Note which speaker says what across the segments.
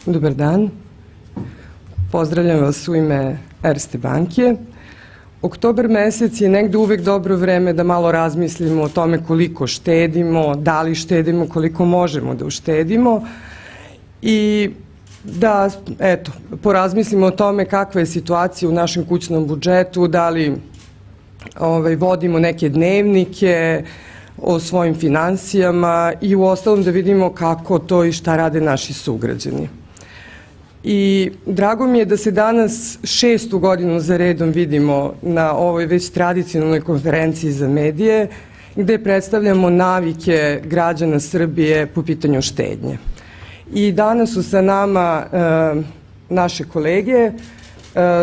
Speaker 1: Dobar dan. Pozdravljam vas u ime Erste Banke. Oktobar mesec je negde uvek dobro vreme da malo razmislimo o tome koliko štedimo, da li štedimo, koliko možemo da uštedimo i da, eto, porazmislimo o tome kakva je situacija u našem kućnom budžetu, da li vodimo neke dnevnike o svojim finansijama i uostalom da vidimo kako to i šta rade naši sugrađani. I drago mi je da se danas 6. godinu za redom vidimo na ovoj već tradicionalnoj konferenciji za medije gde predstavljamo navike građana Srbije po pitanju štednje. I danas su sa nama naše kolege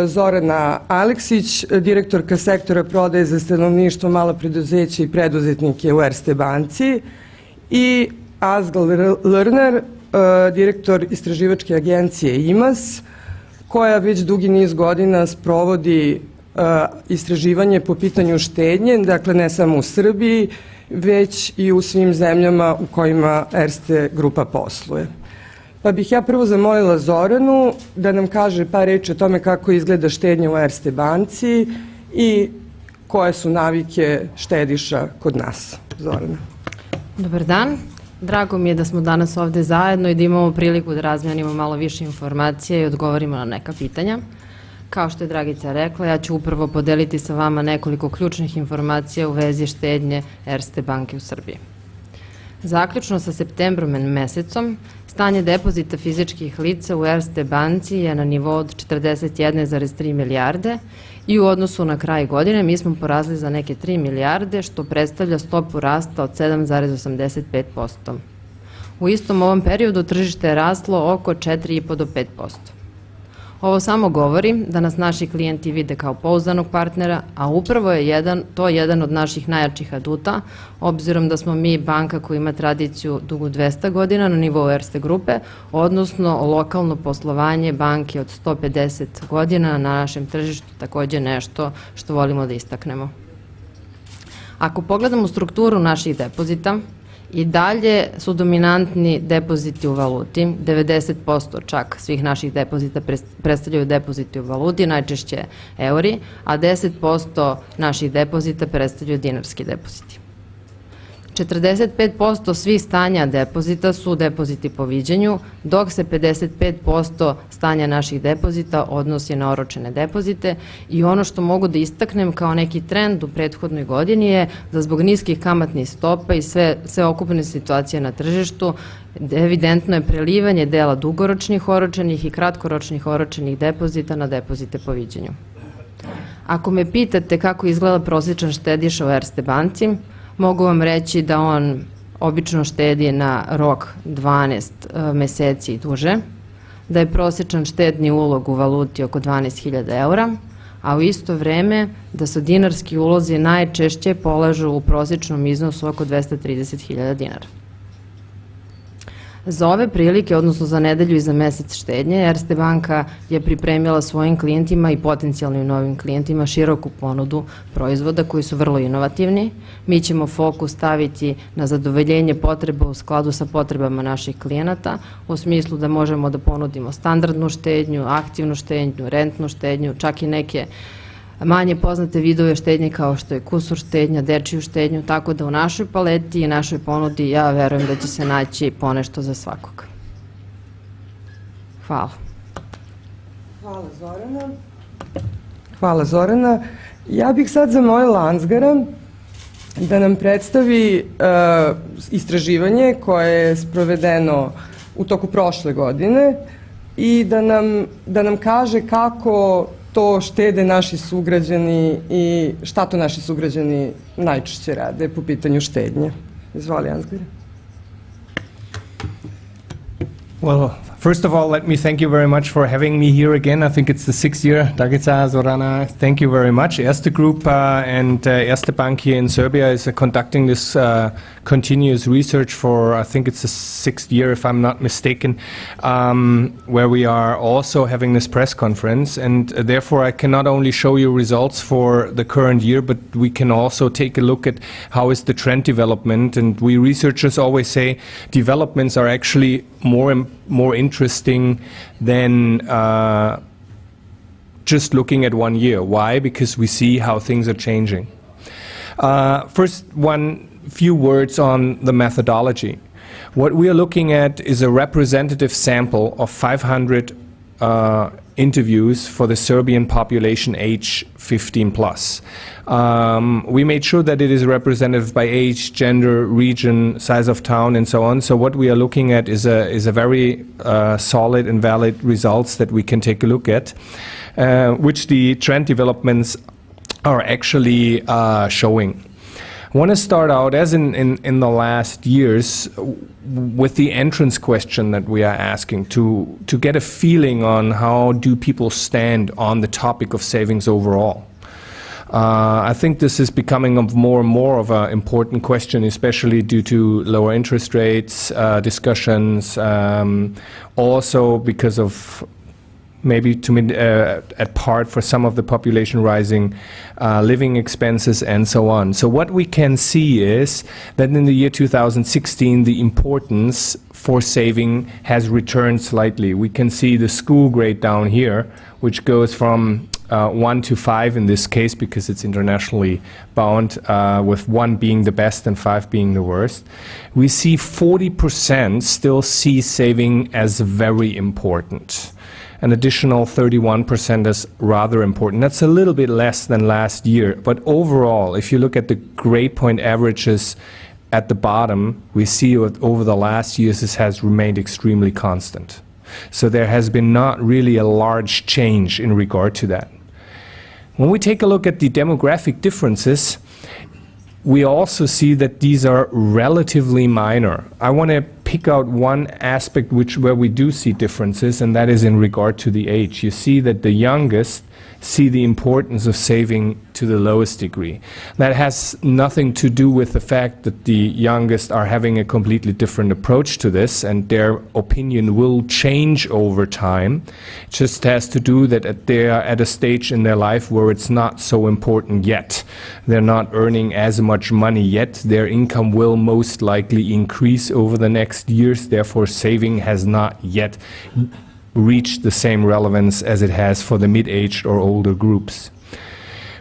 Speaker 1: Zorana Aleksić, direktorka sektora prodaje za stanovništvo, mala preduzeća i preduzetnike u Erste Banci, i Ansgar Löhner, direktor istraživačke agencije IMAS, koja već dugi niz godina sprovodi istraživanje po pitanju štednje, dakle ne samo u Srbiji, već i u svim zemljama u kojima Erste Grupa posluje. Pa bih ja prvo zamolila Zoranu da nam kaže par reči o tome kako izgleda štednja u Erste Banci i koje su navike štediša kod nas. Zorana.
Speaker 2: Dobar dan. Drago mi je da smo danas ovde zajedno i da imamo priliku da razmijenimo malo više informacije i odgovorimo na neka pitanja. Kao što je Dragica rekla, ja ću upravo podeliti sa vama nekoliko ključnih informacija u vezi štednje Erste Banke u Srbiji. Zaključno sa septembrom mesecom, stanje depozita fizičkih lica u Erste Banci je na nivou od 41,3 milijarde i u odnosu na kraj godine mi smo porasli za neke 3 milijarde, što predstavlja stopu rasta od 7,85%. U istom ovom periodu tržište je raslo oko 4,5 do 5%. Ovo samo govori da nas naši klijenti vide kao pouzdanog partnera, a upravo je to jedan od naših najjačih aduta, obzirom da smo mi banka koja ima tradiciju dugu 200 godina na nivou Erste Grupe, odnosno lokalno poslovanje banke od 150 godina na našem tržištu, takođe nešto što volimo da istaknemo. Ako pogledamo strukturu naših depozita, i dalje su dominantni depoziti u valuti, 90% čak svih naših depozita predstavljaju depoziti u valuti, najčešće euri, a 10% naših depozita predstavljaju dinarski depoziti. 45% svih stanja depozita su depoziti po viđenju, dok se 55% stanja naših depozita odnosi na oročene depozite i ono što mogu da istaknem kao neki trend u prethodnoj godini je da zbog niskih kamatnih stopa i sve okupne situacije na tržištu evidentno je prelivanje dela dugoročnih oročenih i kratkoročnih oročenih depozita na depozite po viđenju. Ako me pitate kako izgleda prosječan štediša u Erste Banci, mogu vam reći da on obično štedi na rok 12 meseci i duže, da je prosječan štedni ulog u valuti oko 12.000 eura, a u isto vreme da se dinarski ulozi najčešće polažu u prosječnom iznosu oko 230.000 dinara. Za ove prilike, odnosno za nedelju i za mesec štednje, Erste Banka je pripremila svojim klijentima i potencijalnim novim klijentima široku ponudu proizvoda koji su vrlo inovativni. Mi ćemo fokus staviti na zadovoljenje potreba u skladu sa potrebama naših klijenata, u smislu da možemo da ponudimo standardnu štednju, aktivnu štednju, rentnu štednju, čak i neke manje poznate vidove štednje kao što je kusur štednja, dečiju štednju, tako da u našoj paleti i našoj ponudi ja verujem da će se naći ponešto za svakog. Hvala.
Speaker 1: Hvala Zorana. Hvala Zorana. Ja bih sad zamolila Ansgara da nam predstavi istraživanje koje je sprovedeno u toku prošle godine i da nam kaže kako to štede naši sugrađani i šta to naši sugrađani najčešće rade po pitanju štednje. Izvoli, Ansgar.
Speaker 3: Well, first of all, let me thank you very much for having me here again. I think it's the 6th year. Dragica, Zorana, thank you very much. Erste Grupe and Erste Bank here in Serbia is conducting this continuous research for, I think it's the 6th year, if I'm not mistaken, where we are also having this press conference. And therefore, I can not only show you results for the current year, but we can also take a look at how is the trend development. And we researchers always say developments are actually more interesting than just looking at 1 year. Why? Because we see how things are changing. First, few words on the methodology. What we are looking at is a representative sample of 500 interviews for the Serbian population age 15 plus. We made sure that it is representative by age, gender, region, size of town, and so on. So what we are looking at is a very solid and valid results that we can take a look at, which the trend developments are actually showing. I want to start out, as in the last years, with the entrance question that we are asking to get a feeling on how do people stand on the topic of savings overall. I think this is becoming more and more of an important question, especially due to lower interest rates, discussions, also because of maybe at part for some of the population rising living expenses and so on. So what we can see is that in the year 2016 the importance for saving has returned slightly. We can see the school grade down here, which goes from 1 to 5 in this case because it's internationally bound, with 1 being the best and 5 being the worst. We see 40% still see saving as very important. An additional 31% is rather important. That's a little bit less than last year, but overall, if you look at the grade point averages at the bottom, we see over the last years this has remained extremely constant. So there has been not really a large change in regard to that. When we take a look at the demographic differences, we also see that these are relatively minor. I want to pick out one aspect where we do see differences, and that is in regard to the age. You see that the youngest see the importance of saving to the lowest degree. That has nothing to do with the fact that the youngest are having a completely different approach to this and their opinion will change over time. It just has to do that they are at a stage in their life where it's not so important yet. They're not earning as much money yet. Their income will most likely increase over the next years. Therefore, saving has not yet reached the same relevance as it has for the mid-aged or older groups.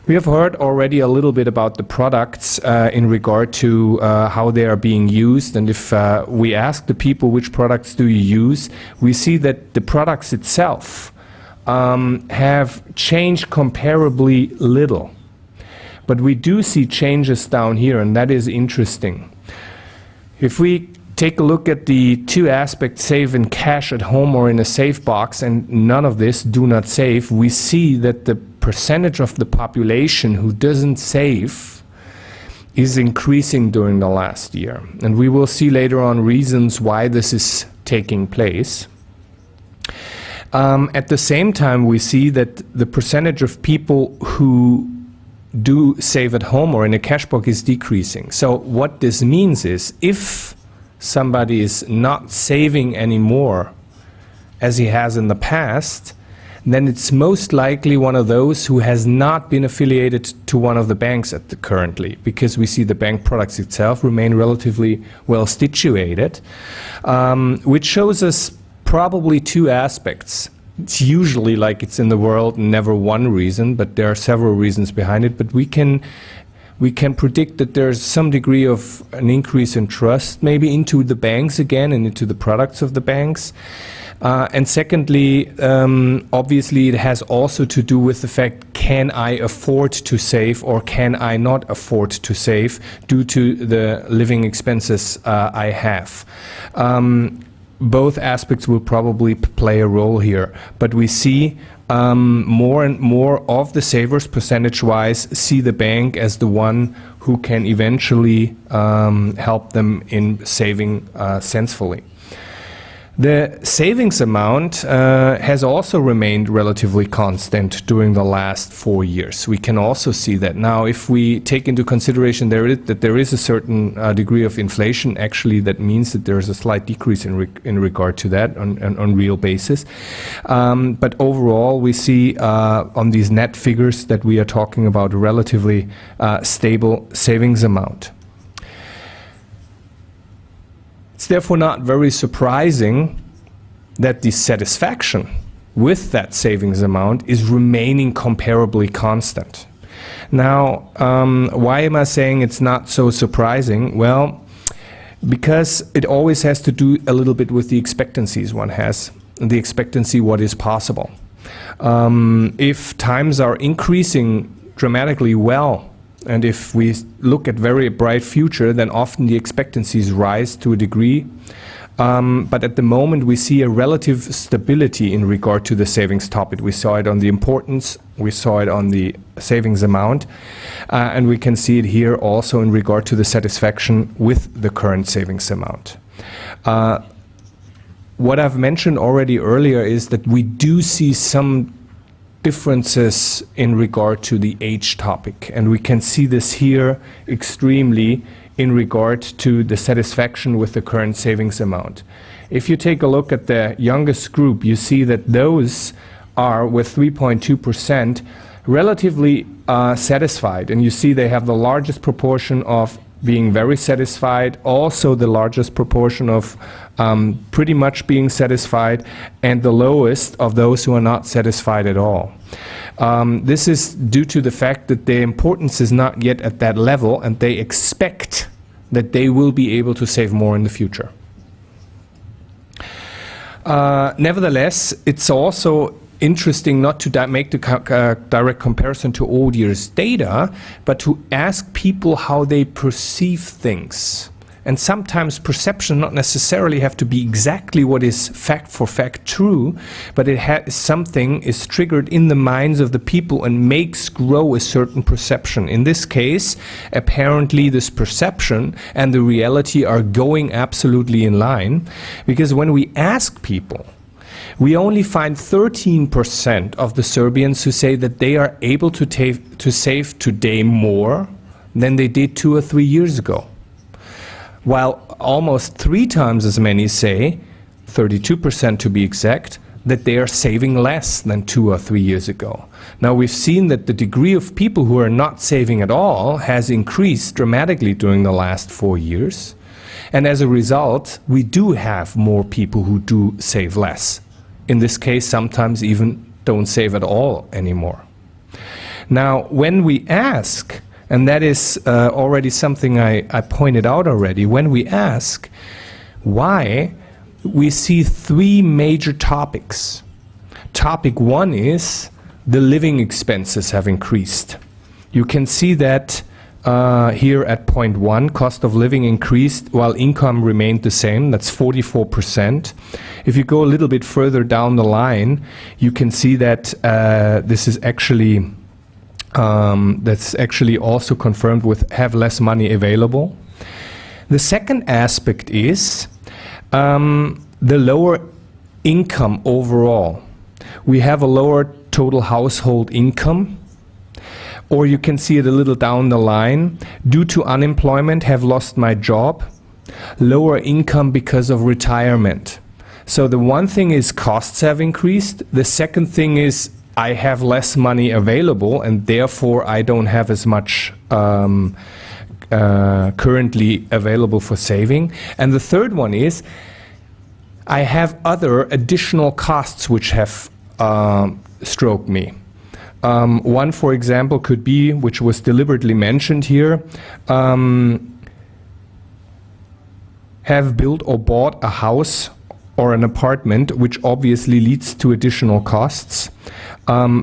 Speaker 3: We have heard already a little bit about the products in regard to how they are being used, and if we ask the people which products do you use, we see that the products itself have changed comparably little. But we do see changes down here, and that is interesting. If we take a look at the two aspects, save in cash at home or in a safe box, and none of this, do not save, we see that the percentage of the population who doesn't save is increasing during the last year. And we will see later on reasons why this is taking place. At the same time, we see that the percentage of people who do save at home or in a cash box is decreasing. So what this means is, if somebody is not saving anymore as he has in the past, then it's most likely one of those who has not been affiliated to one of the banks currently, because we see the bank products itself remain relatively well situated, which shows us probably two aspects. It's usually like it's in the world, never one reason, but there are several reasons behind it. But we can predict that there's some degree of an increase in trust, maybe into the banks again and into the products of the banks. And secondly, obviously it has also to do with the fact, can I afford to save or can I not afford to save due to the living expenses I have. Both aspects will probably play a role here, but we see more and more of the savers, percentage-wise, see the bank as the one who can eventually help them in saving sensibly. The savings amount has also remained relatively constant during the last 4 years. We can also see that now, if we take into consideration that there is a certain degree of inflation, actually that means that there is a slight decrease in regard to that on real basis. But overall, we see on these net figures that we are talking about a relatively stable savings amount. It's therefore not very surprising that the satisfaction with that savings amount is remaining comparably constant. Now, why am I saying it's not so surprising? Well, because it always has to do a little bit with the expectancies one has, the expectancy what is possible. If times are increasing dramatically well, and if we look at very bright future, then often the expectancies rise to a degree. But at the moment we see a relative stability in regard to the savings topic. We saw it on the importance, we saw it on the savings amount, and we can see it here also in regard to the satisfaction with the current savings amount. What I've mentioned already earlier is that we do see some differences in regard to the age topic, and we can see this here extremely in regard to the satisfaction with the current savings amount. If you take a look at the youngest group, you see that those are, with 3.2%, relatively satisfied, and you see they have the largest proportion of being very satisfied, also the largest proportion of pretty much being satisfied, and the lowest of those who are not satisfied at all. This is due to the fact that their importance is not yet at that level, and they expect that they will be able to save more in the future. Nevertheless, it's also interesting not to make the direct comparison to old years' data, but to ask people how they perceive things. And sometimes perception not necessarily have to be exactly what is fact for fact true, but something is triggered in the minds of the people and makes grow a certain perception. In this case, apparently this perception and the reality are going absolutely in line, because when we ask people, we only find 13% of the Serbians who say that they are able to save today more than they did 2 or 3 years ago. While almost 3 times as many say, 32% to be exact, that they are saving less than 2 or 3 years ago. Now we've seen that the degree of people who are not saving at all has increased dramatically during the last 4 years. And as a result, we do have more people who do save less. In this case, sometimes even don't save at all anymore. Now, when we ask, and that is already something I pointed out already, when we ask why, we see 3 major topics. Topic 1 is the living expenses have increased. You can see that here at point 1, cost of living increased while income remained the same. That's 44%. If you go a little bit further down the line, you can see that this is actually that's actually also confirmed with have less money available. The second aspect is the lower income overall. We have a lower total household income, or you can see it a little down the line. Due to unemployment, have lost my job. Lower income because of retirement. So the one thing is costs have increased. The second thing is I have less money available, and therefore I don't have as much currently available for saving. And the third one is I have other additional costs which have stroked me. One, for example, could be, which was deliberately mentioned here, have built or bought a house or an apartment, which obviously leads to additional costs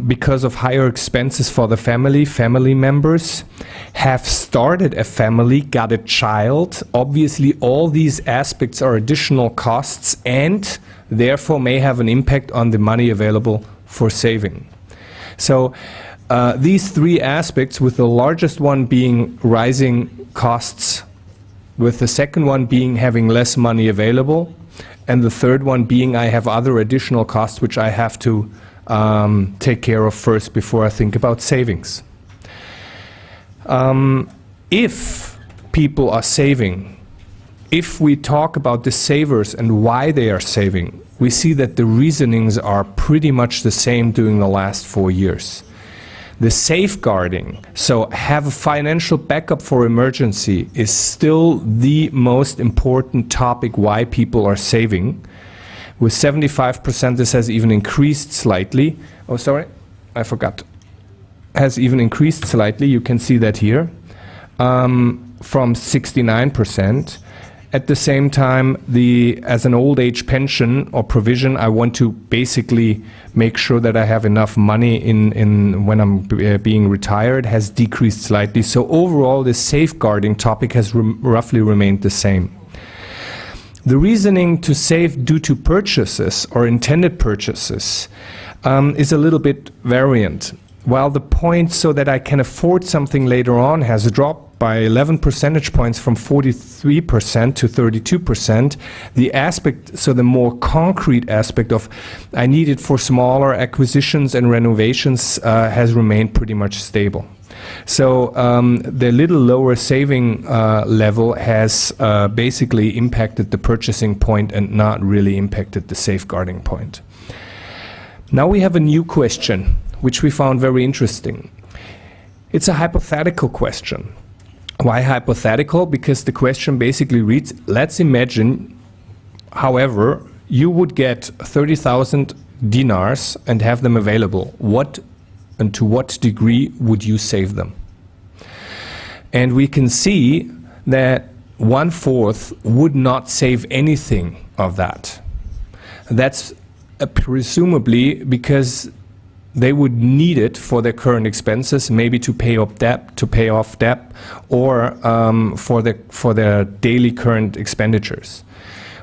Speaker 3: because of higher expenses for the family members, have started a family, got a child. Obviously, all these aspects are additional costs and therefore may have an impact on the money available for saving. So these 3 aspects, with the largest one being rising costs, with the second one being having less money available, and the third one being I have other additional costs which I have to take care of first before I think about savings. If people are saving, if we talk about the savers and why they are saving, we see that the reasonings are pretty much the same during the last 4 years. The safeguarding, so have a financial backup for emergency, is still the most important topic why people are saving. With 75%, this has even increased slightly. Oh, sorry, I forgot. Has even increased slightly, you can see that here, from 69%. At the same time, as an old age pension or provision, I want to basically make sure that I have enough money when I'm being retired, has decreased slightly. So overall, the safeguarding topic has roughly remained the same. The reasoning to save due to purchases or intended purchases is a little bit variant. While the point so that I can afford something later on has dropped by 11 percentage points from 43% to 32%, the aspect, so the more concrete aspect of I need it for smaller acquisitions and renovations has remained pretty much stable. So the little lower saving level has basically impacted the purchasing point and not really impacted the safeguarding point. Now we have a new question, which we found very interesting. It's a hypothetical question. Why hypothetical? Because the question basically reads, let's imagine, however, you would get 30,000 dinars and have them available. What and to what degree would you save them? And we can see that 1/4 would not save anything of that. That's presumably because they would need it for their current expenses, maybe to pay off debt, or for their daily current expenditures.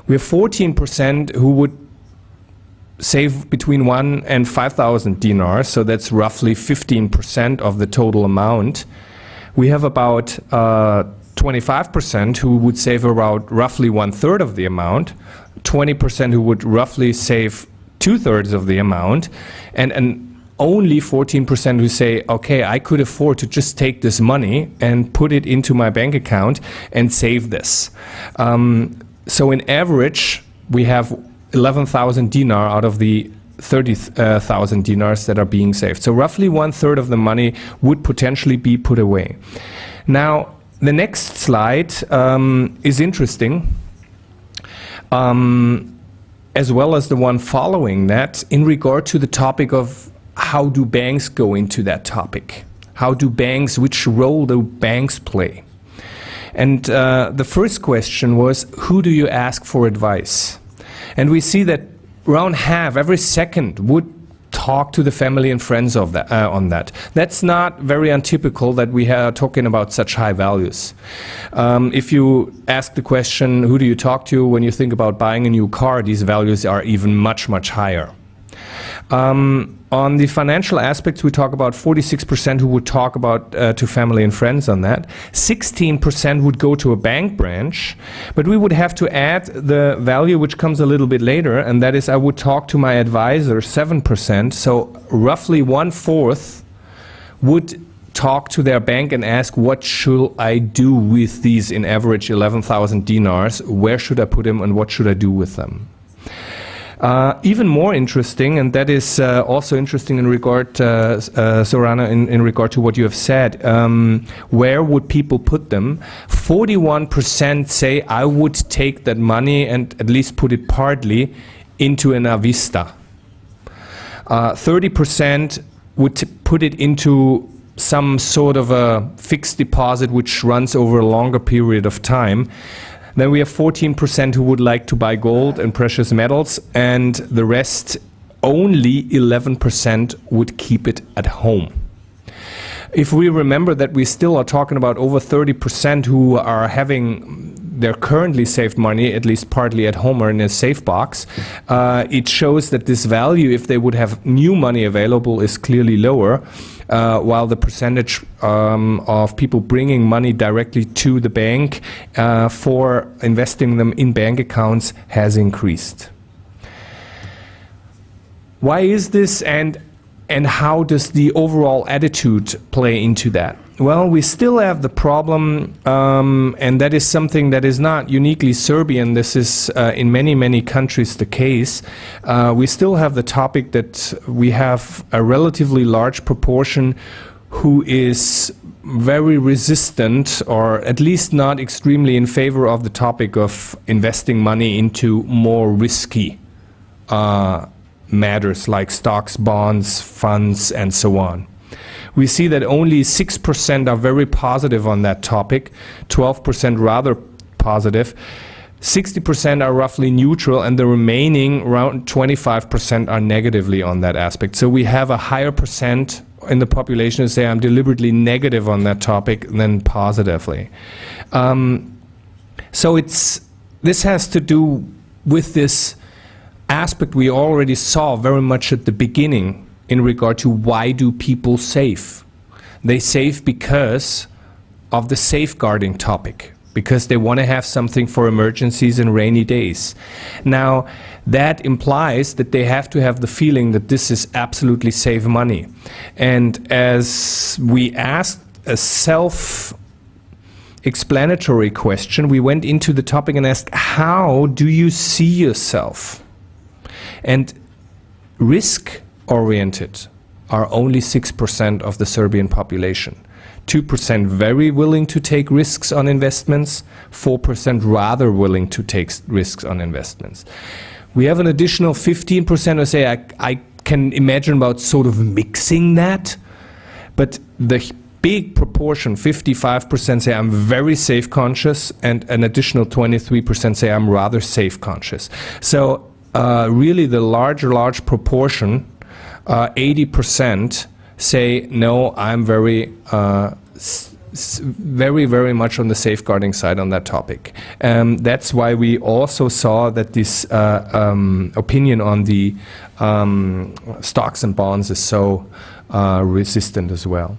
Speaker 3: We have 14% who would save between 1 and 5,000 dinars, so that's roughly 15% of the total amount. We have about 25% who would save around roughly 1/3 of the amount, 20% who would roughly save 2/3 of the amount, and only 14% who say, okay, I could afford to just take this money and put it into my bank account and save this. So in average, we have 11,000 dinar out of the 30,000 dinars that are being saved. So roughly 1/3 of the money would potentially be put away. Now, the next slide is interesting, as well as the one following that, in regard to the topic of how do banks go into that topic? Which role do banks play? And the first question was, who do you ask for advice? And we see that around half, every second, would talk to the family and friends of that, on that. That's not very untypical that we are talking about such high values. If you ask the question, who do you talk to when you think about buying a new car, these values are even much, much higher. On the financial aspects, we talk about 46% who would talk about to family and friends on that. 16% would go to a bank branch, but we would have to add the value which comes a little bit later, and that is I would talk to my advisor, 7%. So roughly 1/4 would talk to their bank and ask, what should I do with these in average 11,000 dinars? Where should I put them and what should I do with them? Even more interesting, and that is also interesting in regard, Zorana, in regard to what you have said, where would people put them? 41% say I would take that money and at least put it partly into an avista. 30% would put it into some sort of a fixed deposit which runs over a longer period of time. Then we have 14% who would like to buy gold and precious metals, and the rest, only 11%, would keep it at home. If we remember that we still are talking about over 30% who are having their currently saved money, at least partly at home or in a safe box, it shows that this value, if they would have new money available, is clearly lower. While the percentage of people bringing money directly to the bank for investing them in bank accounts has increased. Why is this, and how does the overall attitude play into that? Well, we still have the problem, and that is something that is not uniquely Serbian. This is in many, many countries the case. We still have the topic that we have a relatively large proportion who is very resistant, or at least not extremely in favor of the topic of investing money into more risky matters like stocks, bonds, funds, and so on. We see that only 6% are very positive on that topic, 12% rather positive, 60% are roughly neutral, and the remaining around 25% are negatively on that aspect. So we have a higher percent in the population who say I'm deliberately negative on that topic than positively. So this has to do with this aspect we already saw very much at the beginning in regard to why do people save. They save because of the safeguarding topic, because they want to have something for emergencies and rainy days. Now, that implies that they have to have the feeling that this is absolutely safe money. And as we asked a self-explanatory question, we went into the topic and asked, how do you see yourself? And risk-oriented are only 6% of the Serbian population. 2% very willing to take risks on investments, 4% rather willing to take risks on investments. We have an additional 15% who say, I can imagine about sort of mixing that, but the big proportion, 55%, say I'm very safe conscious, and an additional 23% say I'm rather safe conscious. So really the large proportion, 80%, say no, I'm very much on the safeguarding side on that topic. That's why we also saw that this opinion on the stocks and bonds is so resistant as well.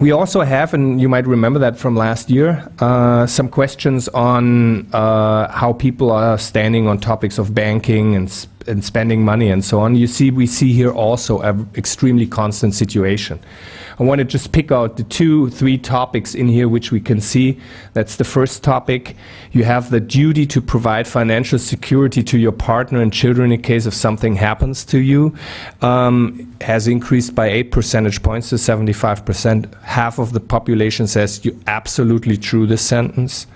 Speaker 3: We also have, and you might remember that from last year, some questions on how people are standing on topics of banking and spending money and so on. We see here also an extremely constant situation. I want to just pick out the 2-3 topics in here which we can see. That's the first topic. You have the duty to provide financial security to your partner and children in case of something happens to you. Has increased by 8 percentage points to 75%. Half of the population says you absolutely true this sentence.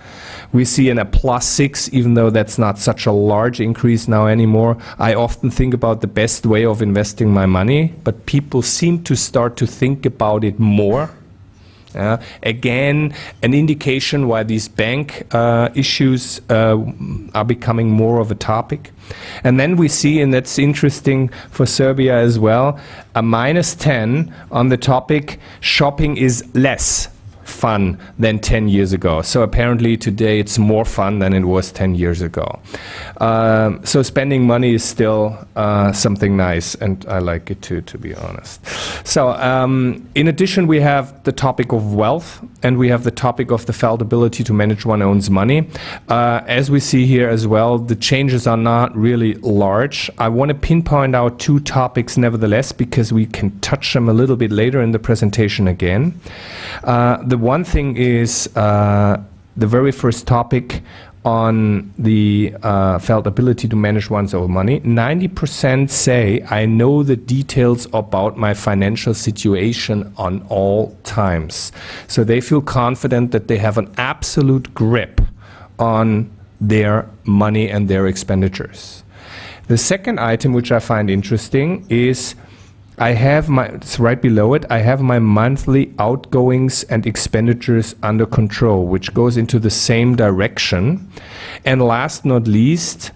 Speaker 3: We see a +6, even though that's not such a large increase now anymore. I often think about the best way of investing my money, but people seem to start to think about it more. Again, an indication why these bank issues are becoming more of a topic. And then we see, and that's interesting for Serbia as well, a -10 on the topic shopping is less fun than 10 years ago. So apparently today it's more fun than it was 10 years ago. So spending money is still something nice, and I like it too, to be honest. So in addition, we have the topic of wealth, and we have the topic of the felt ability to manage one's own money. As we see here as well, the changes are not really large. I want to pinpoint out 2 topics nevertheless, because we can touch them a little bit later in the presentation again. The one thing is the very first topic on the felt ability to manage one's own money. 90% say, I know the details about my financial situation on all times. So they feel confident that they have an absolute grip on their money and their expenditures. The second item, which I find interesting, is it's right below it, I have my monthly outgoings and expenditures under control, which goes into the same direction. And last not least,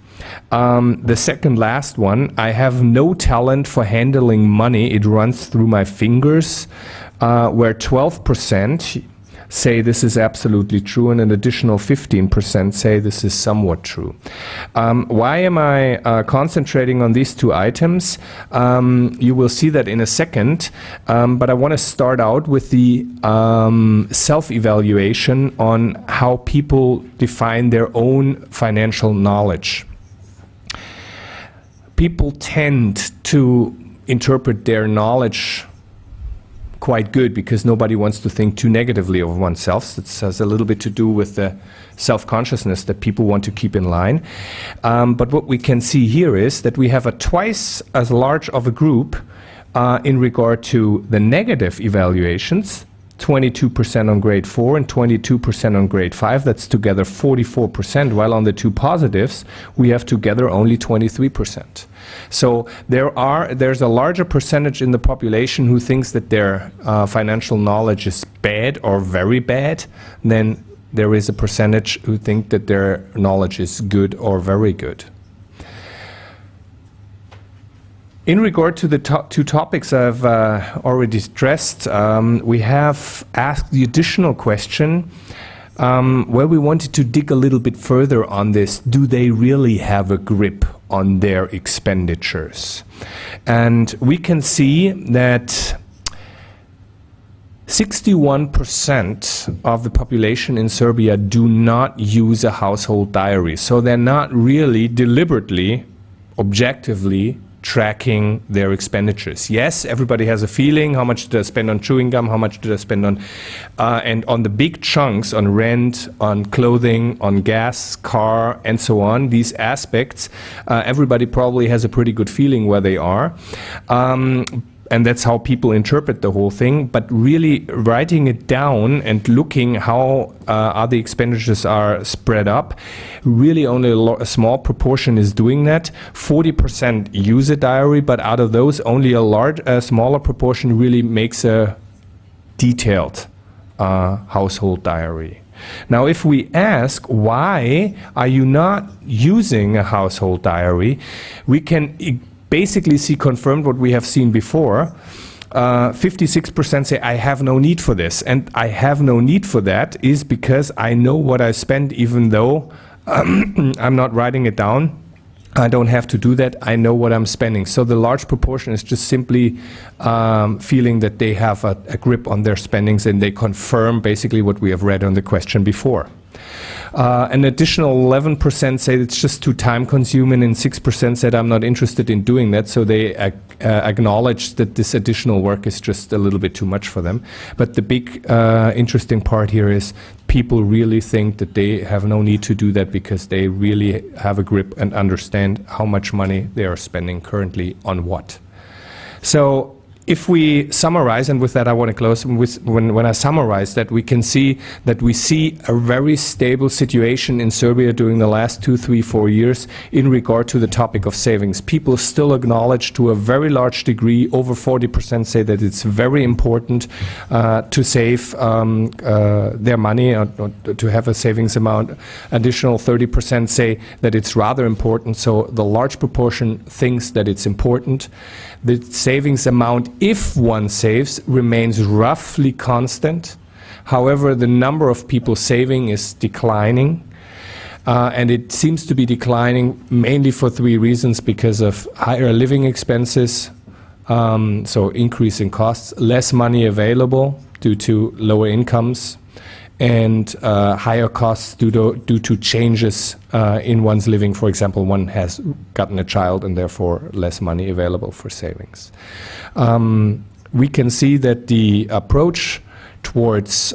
Speaker 3: the second last one, I have no talent for handling money. It runs through my fingers, where 12% say this is absolutely true, and an additional 15% say this is somewhat true. Why am I concentrating on these 2 items? You will see that in a second, but I want to start out with the self-evaluation on how people define their own financial knowledge. People tend to interpret their knowledge quite good because nobody wants to think too negatively of oneself. It has a little bit to do with the self-consciousness that people want to keep in line. But what we can see here is that we have a twice as large of a group in regard to the negative evaluations, 22% on grade 4 and 22% on grade 5. That's together 44%, while on the two positives, we have together only 23%. So there's a larger percentage in the population who thinks that their financial knowledge is bad or very bad than there is a percentage who think that their knowledge is good or very good. In regard to the two topics I've already stressed, we have asked the additional question where we wanted to dig a little bit further on this. Do they really have a grip on their expenditures? And we can see that 61% of the population in Serbia do not use a household diary. So they're not really deliberately, objectively tracking their expenditures. Yes, everybody has a feeling, how much did I spend on chewing gum, how much did I spend on, and on the big chunks, on rent, on clothing, on gas, car, and so on, these aspects, everybody probably has a pretty good feeling where they are. And that's how people interpret the whole thing. But really writing it down and looking how other expenditures are spread up, really only a small proportion is doing that. 40% use a diary, but out of those, only a smaller proportion really makes a detailed household diary. Now, if we ask, why are you not using a household diary, we can basically see confirmed what we have seen before. 56% say, I have no need for this. And I have no need for that is because I know what I spend, even though I'm not writing it down. I don't have to do that. I know what I'm spending. So the large proportion is just simply feeling that they have a grip on their spendings, and they confirm basically what we have read on the question before. An additional 11% say it's just too time-consuming, and 6% said I'm not interested in doing that. So they acknowledge that this additional work is just a little bit too much for them. But the big interesting part here is people really think that they have no need to do that because they really have a grip and understand how much money they are spending currently on what. So if we summarize, and with that I want to close, when I summarize that, we can see that we see a very stable situation in Serbia during the last 2, 3, 4 years in regard to the topic of savings. People still acknowledge to a very large degree, over 40% say that it's very important to save their money, or to have a savings amount. Additional 30% say that it's rather important, so the large proportion thinks that it's important. The savings amount, if one saves, remains roughly constant. However, the number of people saving is declining. And it seems to be declining mainly for 3 reasons: because of higher living expenses, so increase in costs, less money available due to lower incomes, and higher costs due to changes in one's living. For example, one has gotten a child and therefore less money available for savings. We can see that the approach towards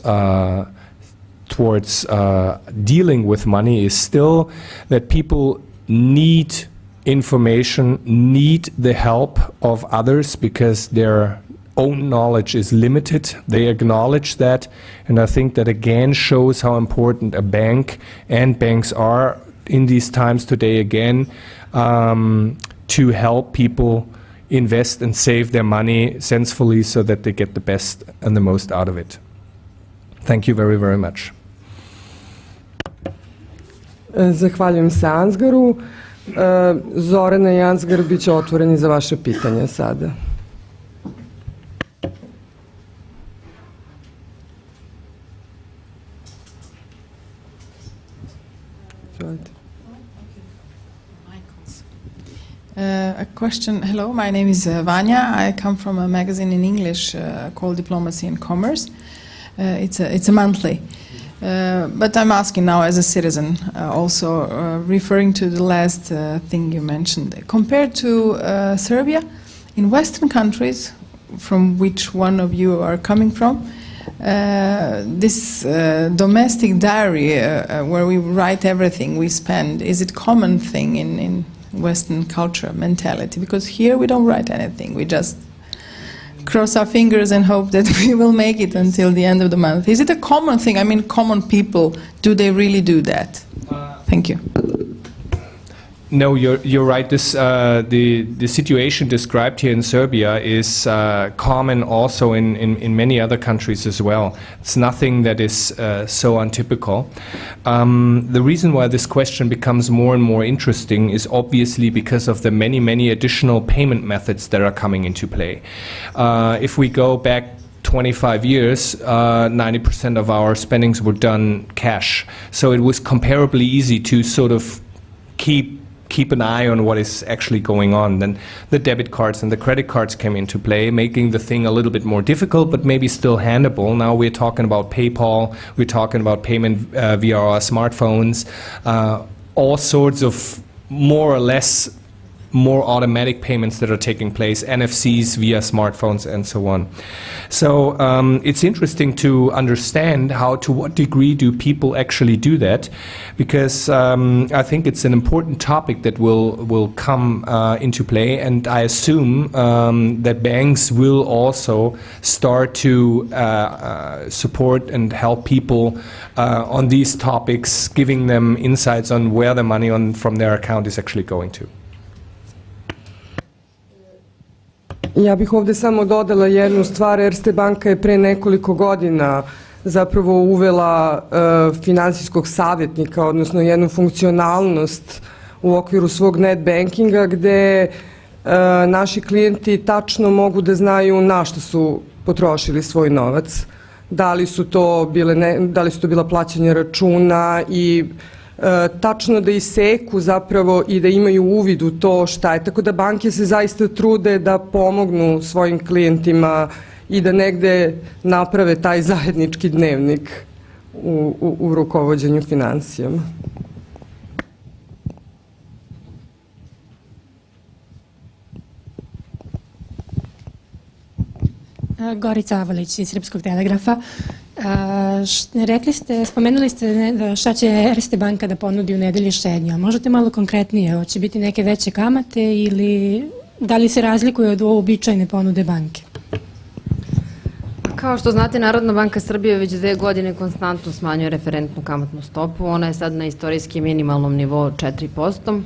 Speaker 3: dealing with money is still that people need information, need the help of others, because their own knowledge is limited. They acknowledge that, and I think that again shows how important a bank and banks are in these times today again, to help people invest and save their money sensibly so that they get the best and the most out of it. Thank you very, very much.
Speaker 1: Zahvaljujem se Ansgaru. Zorana i Ansgar bit će otvoreni za vaše pitanje sada.
Speaker 4: A question. Hello, my name is Vanya. I come from a magazine in English called Diplomacy and Commerce. It's a monthly. But I'm asking now as a citizen, also referring to the last thing you mentioned. Compared to Serbia, in Western countries, from which one of you are coming from. This domestic diary where we write everything we spend, is it common thing in Western culture, mentality? Because here we don't write anything, we just cross our fingers and hope that we will make it until the end of the month. Is it a common thing? I mean, common people, do they really do that? Thank you.
Speaker 3: No, you're right. This the situation described here in Serbia is common also in many other countries as well. It's nothing that is so untypical. The reason why this question becomes more and more interesting is obviously because of the many additional payment methods that are coming into play. If we go back 25 years, 90% of our spendings were done cash. So it was comparably easy to sort of keep an eye on what is actually going on. Then the debit cards and the credit cards came into play, making the thing a little bit more difficult, but maybe still handleable. Now we're talking about PayPal, we're talking about payment via our smartphones, all sorts of more or less more automatic payments that are taking place, NFCs via smartphones and so on. So it's interesting to understand to what degree do people actually do that, because I think it's an important topic that will come into play, and I assume that banks will also start to support and help people on these topics, giving them insights on where the money from their account is actually going to.
Speaker 1: Ja bih ovde samo dodala jednu stvar. Erste Banka je pre nekoliko godina zapravo uvela finansijskog savjetnika, odnosno jednu funkcionalnost u okviru svog net bankinga gde naši klijenti tačno mogu da znaju na što su potrošili svoj novac. Da li su to bila plaćanja računa i tačno da iseku zapravo i da imaju uvid u to šta je. Tako da banke se zaista trude da pomognu svojim klijentima i da negde naprave taj zajednički dnevnik u rukovođenju finansijama.
Speaker 5: Gorica Avalić iz Srpskog telegrafa. Spomenuli ste šta će Erste Banka da ponudi u nedelji štednja. Možete malo konkretnije, hoće biti neke veće kamate ili da li se razlikuje od uobičajene ponude banke?
Speaker 2: Kao što znate, Narodna banka Srbije već 2 godine konstantno smanjuje referentnu kamatnu stopu. Ona je sad na istorijski minimalnom nivou 4%.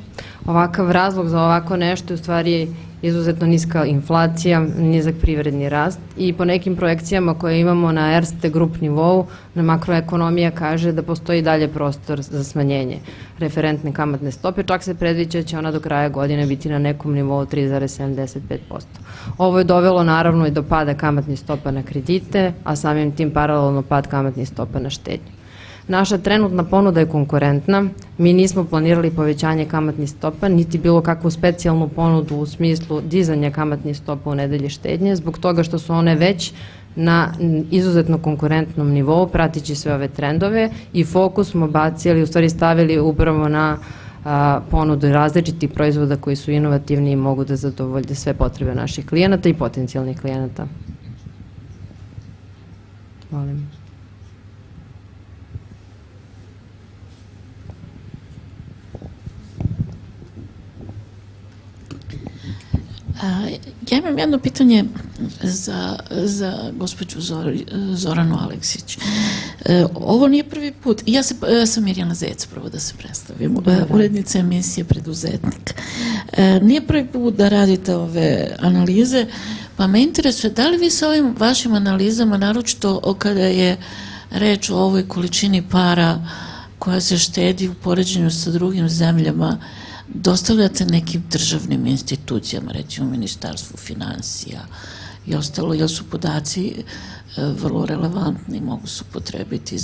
Speaker 2: Ovakav razlog za ovako nešto je u stvari izuzetno niska inflacija, nizak privredni rast i po nekim projekcijama koje imamo na Erste Grup nivou, na makroekonomija kaže da postoji dalje prostor za smanjenje referentne kamatne stope, čak se predviđa da će ona do kraja godine biti na nekom nivou 3,75%. Ovo je dovelo naravno i do pada kamatnih stopa na kredite, a samim tim paralelno pad kamatnih stopa na štednju. Naša trenutna ponuda je konkurentna, mi nismo planirali povećanje kamatnih stopa, niti bilo kakvu specijalnu ponudu u smislu dizanja kamatnih stopa u nedelji štednje, zbog toga što su one već na izuzetno konkurentnom nivou, pratići sve ove trendove i fokus smo bacili, u stvari stavili upravo na ponudu različitih proizvoda koji su inovativni i mogu da zadovolje sve potrebe naših klijenata i potencijalnih klijenata. Molim.
Speaker 6: Ja imam jedno pitanje za gospođu Zoranu Aleksić. Ovo nije prvi put. Ja sam Mirjana Zec, prvo da se predstavim, urednica emisije Preduzetnik. Nije prvi put da radite ove analize, pa me interesuje da li vi sa ovim vašim analizama, naročito kada je reč o ovoj količini para koja se štedi u poređenju sa drugim zemljama, dostavljate nekim državnim institucijama, recimo Ministarstvu finansija i ostalo, jer su podaci vrlo relevantni, mogu se upotrebiti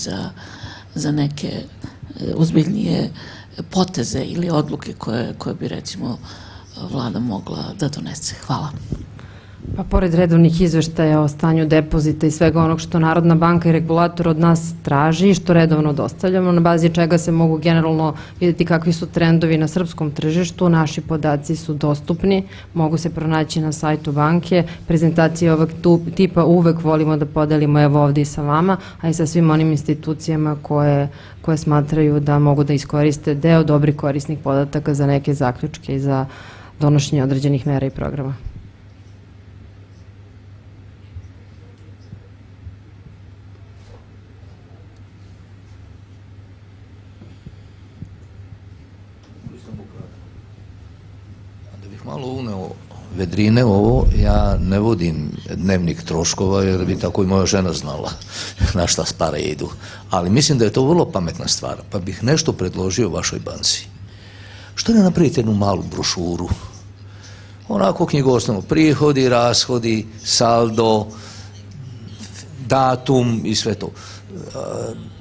Speaker 6: za neke ozbiljnije poteze ili odluke koje bi recimo vlada mogla da donese. Hvala.
Speaker 2: Pa pored redovnih izveštaja o stanju depozita i svega onog što Narodna banka i regulator od nas traži i što redovno dostavljamo, na bazi čega se mogu generalno vidjeti kakvi su trendovi na srpskom tržištu, naši podaci su dostupni, mogu se pronaći na sajtu banke. Prezentacije ovog tipa uvek volimo da podelimo evo ovdje i sa vama, a i sa svim onim institucijama koje smatraju da mogu da iskoriste deo dobrih korisnih podataka za neke zaključke i za donošenje određenih mera i programa.
Speaker 7: Malo uneo vedrine ovo, ja ne vodim dnevnik troškova jer bi tako i moja žena znala na šta pare idu. Ali mislim da je to vrlo pametna stvar, pa bih nešto predložio vašoj banci. Što ne napravite jednu malu brošuru? Onako knjigovodstveno, prihodi, rashodi, saldo, datum i sve to.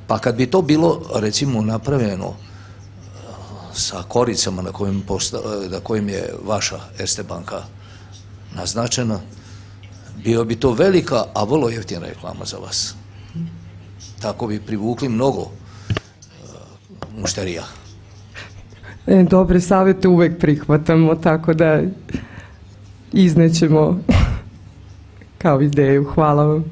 Speaker 7: Pa kad bi to bilo recimo napravljeno sa koricama na kojim je vaša Erste banka naznačena, bio bi to velika, a vrlo jeftina reklama za vas. Tako bi privukli mnogo mušterija.
Speaker 1: Dobre savjete uvek prihvatamo, tako da iznećemo kao ideju. Hvala vam.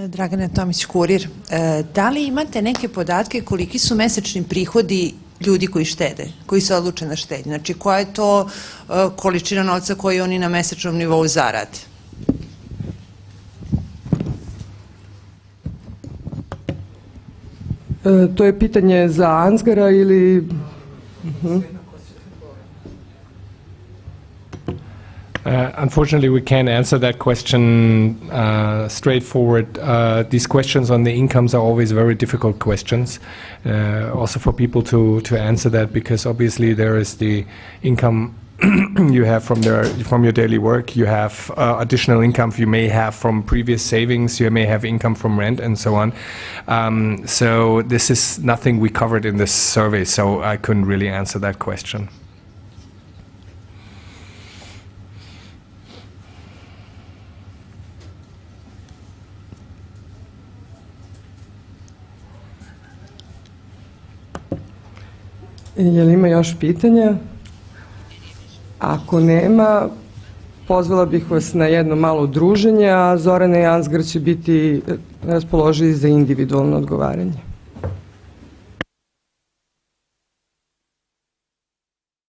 Speaker 8: Dragana Tomić, Kurir. Da li imate neke podatke koliki su mesečni prihodi ljudi koji štede, koji se odluče na štednju? Znači, koja je to količina novca koju oni na mesečnom nivou zarade?
Speaker 1: To je pitanje za Ansgara ili...
Speaker 3: Unfortunately, we can't answer that question straightforward. These questions on the incomes are always very difficult questions, also for people to answer that, because obviously there is the income you have from your daily work, you have additional income you may have from previous savings, you may have income from rent and so on. So this is nothing we covered in this survey, so I couldn't really answer that question.
Speaker 1: Je li ima još pitanja? Ako nema, pozvala bih vas na jedno malo druženje, a Zorana i Ansgar će biti raspoloživi za individualno odgovaranje.